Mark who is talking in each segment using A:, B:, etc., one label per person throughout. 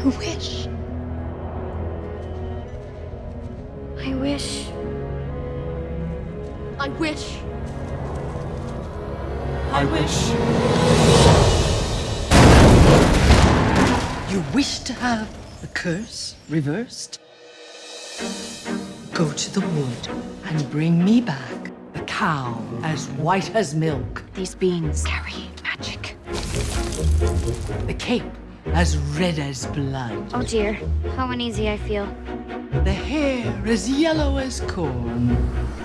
A: I wish. I wish. I wish.
B: I wish.
C: You wish to have the curse reversed? Go to the wood and bring me back a cow as white as milk,
A: These beans carry magic.
C: the cape as red as blood,
A: Oh dear, how uneasy I feel.
C: the hair as yellow as corn,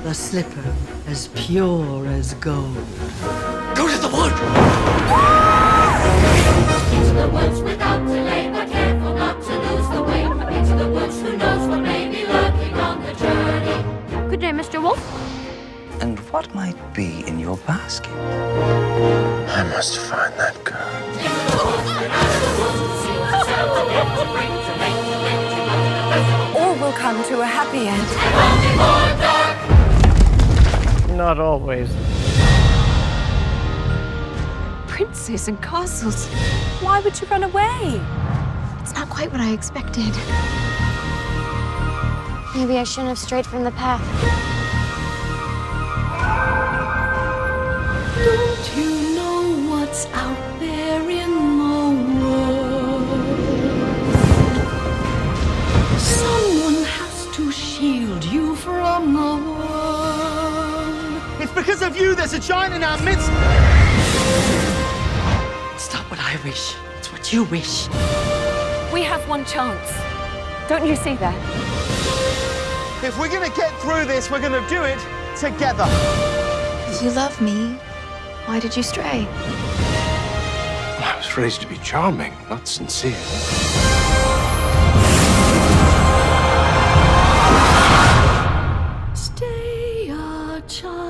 C: the slipper as pure as gold. Go to the wood!
D: Into the woods without delay, but careful not to lose the way. Into the woods, who knows what may be lurking on the journey.
A: Good day, Mr. Wolf.
E: And what might be in your basket?
F: I must find that girl.
D: Into the woods and out of the woods, see what's out there to bring to make to live to go to the festival.
G: All will come to a happy end.
D: And only more dark.
B: Not always.
G: Princes and castles. Why would you run away?
A: It's not quite what I expected. Maybe I shouldn't have strayed from the path.
H: Don't you know what's out there in the world? Someone has to shield you from the world.
B: It's because of you there's a giant in our midst.
C: It's not what I wish, it's what you wish.
G: We have one chance. Don't you see that?
B: If we're gonna get through this, we're gonna do it together.
A: If you love me, why did you stray?
F: I was raised to be charming, not sincere.
H: Stay a child.